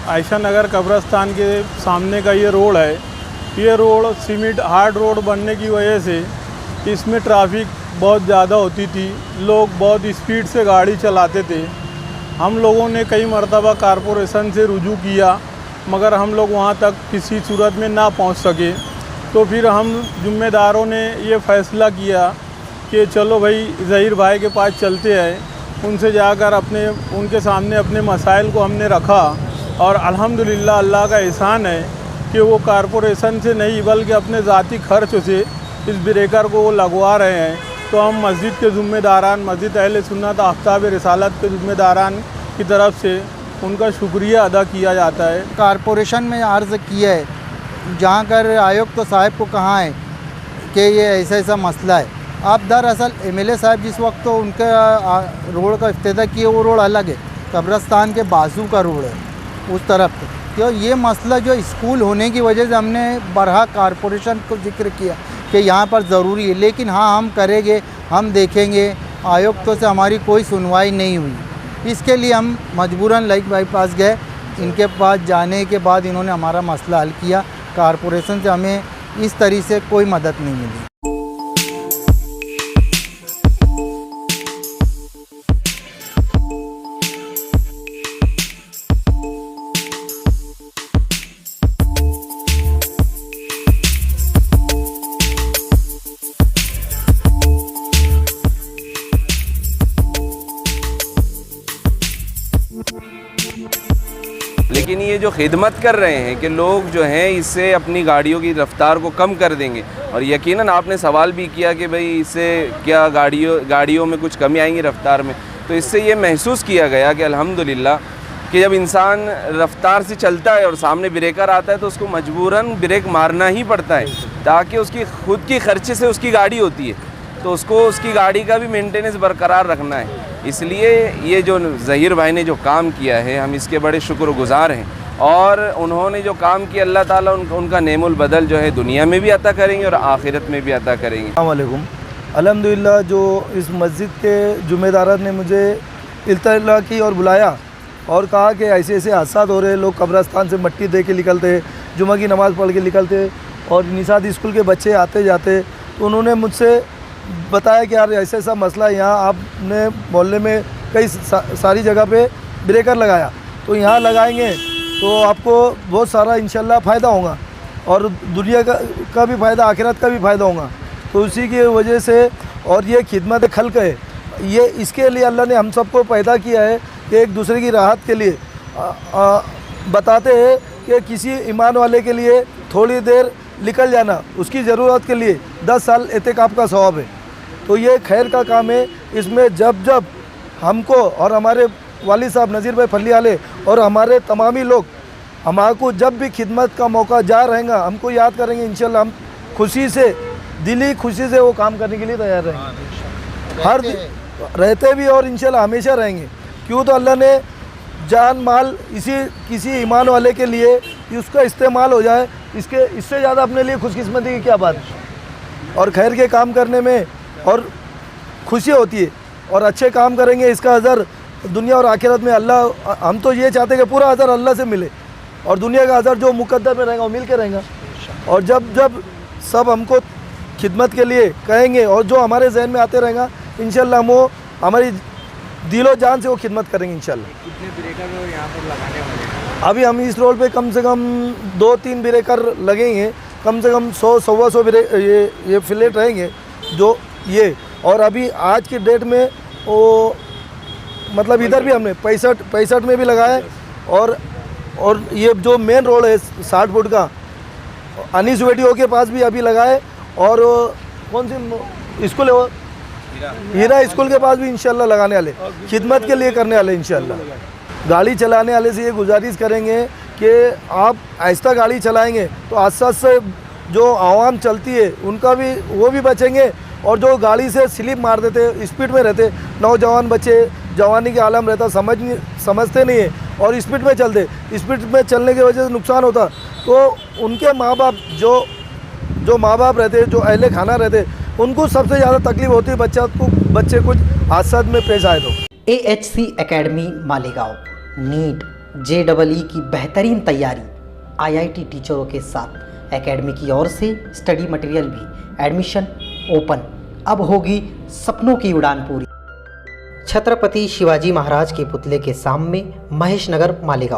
आयशा नगर कब्रस्तान के सामने का ये रोड है। ये रोड सीमेंट हार्ड रोड बनने की वजह से इसमें ट्रैफिक बहुत ज़्यादा होती थी, लोग बहुत स्पीड से गाड़ी चलाते थे। हम लोगों ने कई मरतबा कारपोरेशन से रुजू किया, मगर हम लोग वहाँ तक किसी सूरत में ना पहुँच सके। तो फिर हम ज़िम्मेदारों ने ये फ़ैसला किया कि चलो भाई ज़हीर भाई के पास चलते हैं, उनसे जाकर उनके सामने अपने मसाइल को हमने रखा। और अल्हम्दुलिल्लाह अल्लाह का एहसान है कि वो कारपोरेशन से नहीं बल्कि अपने ज़ाती खर्च से इस ब्रेकर को वो लगवा रहे हैं। तो हम मस्जिद के ज़िम्मेदारान, मस्जिद अहले सुन्नत आफ्ताब रिसालत के ज़िम्मेदारान की तरफ से उनका शुक्रिया अदा किया जाता है। कारपोरेशन में अर्ज़ किया है, जहाँ कर आयुक्त साहब को कहा है कि ये ऐसा ऐसा मसला है। आप दरअसल एमएलए साहब जिस वक्त तो उनका रोड का इफ्तिताह किए, वो रोड अलग है, कब्रस्तान के बाजू का रोड है उस तरफ। तो ये मसला जो स्कूल होने की वजह से हमने बरहा कारपोरेशन को जिक्र किया कि यहाँ पर ज़रूरी है, लेकिन हाँ हम करेंगे, हम देखेंगे। आयुक्तों से हमारी कोई सुनवाई नहीं हुई, इसके लिए हम मजबूरन लाइक भाई पास गए। इनके पास जाने के बाद इन्होंने हमारा मसला हल किया। कारपोरेशन से हमें इस तरीके से कोई मदद नहीं मिली। लेकिन ये जो खिदमत कर रहे हैं कि लोग जो हैं इससे अपनी गाड़ियों की रफ़्तार को कम कर देंगे। और यकीनन आपने सवाल भी किया कि भाई इससे क्या गाड़ियों में कुछ कमी आएंगी रफ़्तार में। तो इससे ये महसूस किया गया कि अल्हम्दुलिल्लाह कि जब इंसान रफ़्तार से चलता है और सामने ब्रेकर आता है तो उसको मजबूरन ब्रेक मारना ही पड़ता है, ताकि उसकी खुद की खर्चे से उसकी गाड़ी होती है तो उसको उसकी गाड़ी का भी मेंटेनेंस बरकरार रखना है। इसलिए ये जो ज़हीर भाई ने जो काम किया है, हम इसके बड़े शुक्रगुज़ार हैं। और उन्होंने जो काम किया, अल्लाह ताला उनका नेमुल बदल जो है दुनिया में भी अता करेंगे और आखिरत में भी अता करेंगे। अस्सलाम वालेकुम। अल्हम्दुलिल्लाह जो इस मस्जिद के ज़िम्मेदार ने मुझे इत्तला की और बुलाया और कहा कि ऐसे ऐसे हादसा हो रहे, लोग कब्रस्तान से मट्टी दे के निकलते, जुमा की नमाज़ पढ़ के निकलते और निसाद स्कूल के बच्चे आते जाते। तो उन्होंने मुझसे बताया कि यार ऐसा ऐसा मसला, यहाँ आपने मोहल्ले में कई सारी जगह पे ब्रेकर लगाया, तो यहाँ लगाएंगे तो आपको बहुत सारा इंशाल्लाह फ़ायदा होगा और दुनिया का भी फ़ायदा, आखिरत का भी फ़ायदा होगा। तो उसी की वजह से और ये खिदमत खल्क़ है, ये इसके लिए अल्लाह ने हम सबको पैदा किया है कि एक दूसरे की राहत के लिए बताते हैं कि किसी ईमान वाले के लिए थोड़ी देर निकल जाना, उसकी ज़रूरत के लिए 10 साल एतिकाफ़ का सवाब है। तो ये खैर का काम है। इसमें जब जब हमको और हमारे वालिद साहब नज़ीर भाई फल्ली आले और हमारे तमामी लोग हमारे जब भी खिदमत का मौका जा रहेगा, हमको याद करेंगे, इंशाल्लाह हम खुशी से, दिली खुशी से वो काम करने के लिए तैयार रहेंगे। हर रहते भी और इंशाल्लाह हमेशा रहेंगे। क्यों? तो अल्लाह ने जान माल किसी ईमान वाले के लिए उसका इस्तेमाल हो जाए, इससे ज़्यादा अपने लिए खुशकिस्मती की क्या बात है। और खैर के काम करने में और खुशी होती है और अच्छे काम करेंगे, इसका अज़र दुनिया और आखिरत में अल्लाह, हम तो ये चाहते हैं कि पूरा अज़र अल्लाह से मिले और दुनिया का अज़र जो मुक़द्दर में रहेगा वो मिल के रहेगा। और जब जब सब हमको खिदमत के लिए कहेंगे और जो हमारे जहन में आते रहेगा, इंशाल्लाह वो हमारी दिलो जान से वो खिदमत करेंगे इंशाल्लाह। कितने ब्रेकर यहाँ पर लगाने वाले हैं? अभी हम इस रोड पे कम से कम 2-3 ब्रेकर लगेंगे, कम से कम 100-125 ये फ्लैट रहेंगे जो ये। और अभी आज की डेट में वो मतलब इधर भी हमने 65 में भी लगाए और ये जो मेन रोड है 60 फुट का अनीस वेटियों के पास भी अभी लगाए। और कौन सी स्कूल है वो, हीरा स्कूल के पास भी इंशाल्लाह लगाने वाले, खिदमत के लिए करने वाले इंशाल्लाह। गाड़ी चलाने वाले से ये गुजारिश करेंगे कि आप आहिस्ता गाड़ी चलाएंगे तो आस्ते से जो आवाम चलती है उनका भी वो भी बचेंगे। और जो गाड़ी से स्लिप मार देते, स्पीड में रहते, नौजवान बच्चे जवानी के आलम रहता, समझते नहीं है और स्पीड में चलते, स्पीड में चलने की वजह से नुकसान होता। तो उनके माँ बाप जो माँ बाप रहते, जो अहले खाना रहते, उनको सबसे ज़्यादा तकलीफ होती है बच्चे कुछ हादसा में पेश आए तो। AHC academy Malegaon NEET, JEE की बेहतरीन तैयारी IIT टीचरों के साथ एकेडमी की ओर से स्टडी मटेरियल भी एडमिशन ओपन। अब होगी सपनों की उड़ान पूरी। छत्रपति शिवाजी महाराज के पुतले के सामने महेश नगर मालेगांव।